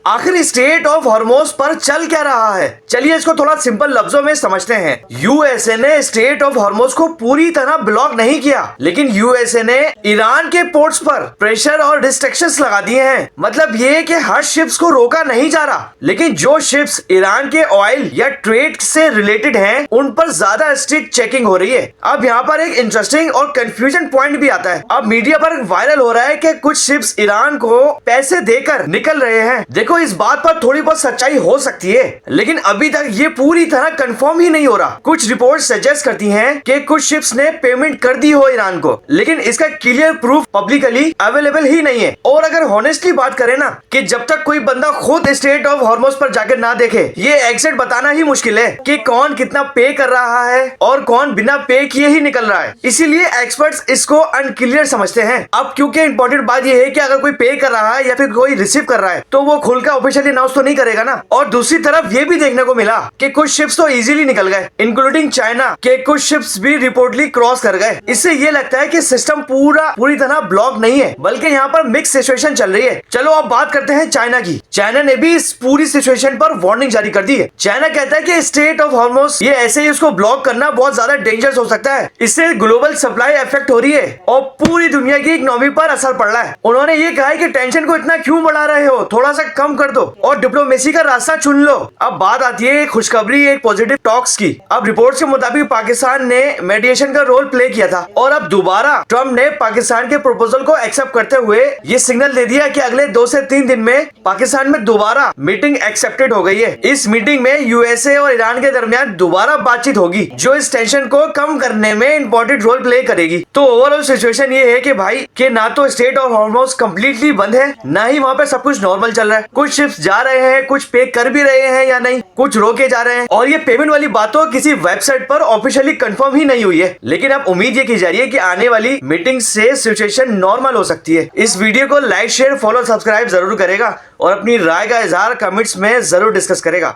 आखिर straight of Hormuz पर चल क्या रहा है, चलिए इसको थोड़ा सिंपल लफ्जों में समझते हैं। यूएसए ने स्ट्रेट ऑफ हॉर्मोज को पूरी तरह ब्लॉक नहीं किया, लेकिन यूएसए ने ईरान के पोर्ट्स पर प्रेशर और रिस्ट्रिक्शंस लगा दिए हैं। मतलब ये कि हर शिप्स को रोका नहीं जा रहा, लेकिन जो शिप्स ईरान के ऑयल या ट्रेड से रिलेटेड हैं, उन पर ज्यादा स्ट्रिक्ट चेकिंग हो रही है। अब यहाँ पर एक इंटरेस्टिंग और कंफ्यूजन पॉइंट भी आता है। अब मीडिया पर वायरल हो रहा है कि कुछ शिप्स ईरान को पैसे देकर निकल रहे हैं। देखो, इस बात पर थोड़ी बहुत सच्चाई हो सकती है, लेकिन अभी तक ये पूरी तरह कंफर्म ही नहीं हो रहा। कुछ रिपोर्ट सजेस्ट करती हैं कि कुछ शिप्स ने पेमेंट कर दी हो ईरान को, लेकिन इसका क्लियर प्रूफ पब्लिकली अवेलेबल ही नहीं है। और अगर हॉनेस्टली बात करें ना, कि जब तक कोई बंदा खुद स्ट्रेट ऑफ हॉर्मोज पर जाकर ना देखे, ये एग्जैक्ट बताना ही मुश्किल है कि कौन कितना पे कर रहा है और कौन बिना पे किए ही निकल रहा है। इसीलिए एक्सपर्ट्स इसको अनक्लियर समझते हैं। अब क्योंकि इंपॉर्टेंट बात यह है कि अगर कोई पे कर रहा है या फिर कोई रिसीव कर रहा है, तो वो खुलकर ऑफिशियली अनाउंस तो नहीं करेगा ना। और दूसरी तरफ ये भी देखने को मिला कि कुछ शिप्स तो इजीली निकल गए, इंक्लूडिंग चाइना के कुछ शिप्स भी रिपोर्टली क्रॉस कर गए। इससे ये लगता है कि सिस्टम पूरी तरह ब्लॉक नहीं है, बल्कि यहाँ पर मिक्स सिचुएशन चल रही है। चलो अब बात करते हैं चाइना की। चाइना ने भी इस पूरी सिचुएशन पर वार्निंग जारी कर दी है। चाइना कहता है कि स्ट्रेट ऑफ हॉर्मोज ये ऐसे ही उसको ब्लॉक करना बहुत ज्यादा डेंजरस हो सकता है। इससे ग्लोबल सप्लाई इफेक्ट हो रही है और पूरी दुनिया की इकोनॉमी पर असर पड़ रहा है। उन्होंने ये कहा है कि टेंशन को इतना क्यों बढ़ा रहे हो, थोड़ा सा कम कर दो और डिप्लोमेसी का रास्ता चुन लो। अब बात आती है एक खुशखबरी, एक पॉजिटिव टॉक्स की। अब रिपोर्ट्स के मुताबिक पाकिस्तान ने मेडिएशन का रोल प्ले किया था और अब दोबारा ट्रम्प ने पाकिस्तान के प्रपोजल को एक्सेप्ट करते हुए ये सिग्नल दे दिया कि अगले 2 से 3 दिन में पाकिस्तान में दोबारा मीटिंग एक्सेप्टेड हो गई है। इस मीटिंग में यूएसए और ईरान के दरमियान दोबारा बातचीत होगी, जो इस टेंशन को कम करने में इंपॉर्टेंट रोल प्ले करेगी। तो ओवरऑल सिचुएशन ये है कि भाई कि ना तो स्ट्रेट ऑफ हॉर्मोज कम्प्लीटली बंद है, ना ही वहाँ पे सब कुछ नॉर्मल चल रहा है। कुछ शिप्स जा रहे हैं, कुछ पे कर भी रहे हैं या नहीं, कुछ रोके जा रहे हैं। और ये पेमेंट वाली बात तो किसी वेबसाइट पर ऑफिशियली कंफर्म ही नहीं हुई है, लेकिन अब उम्मीद ये की जा रही है कि आने वाली मीटिंग से सिचुएशन नॉर्मल हो सकती है। इस वीडियो को लाइक, शेयर, फॉलो, सब्सक्राइब जरूर करेगा और अपनी राय का इजहार कमेंट्स में जरूर डिस्कस करेगा।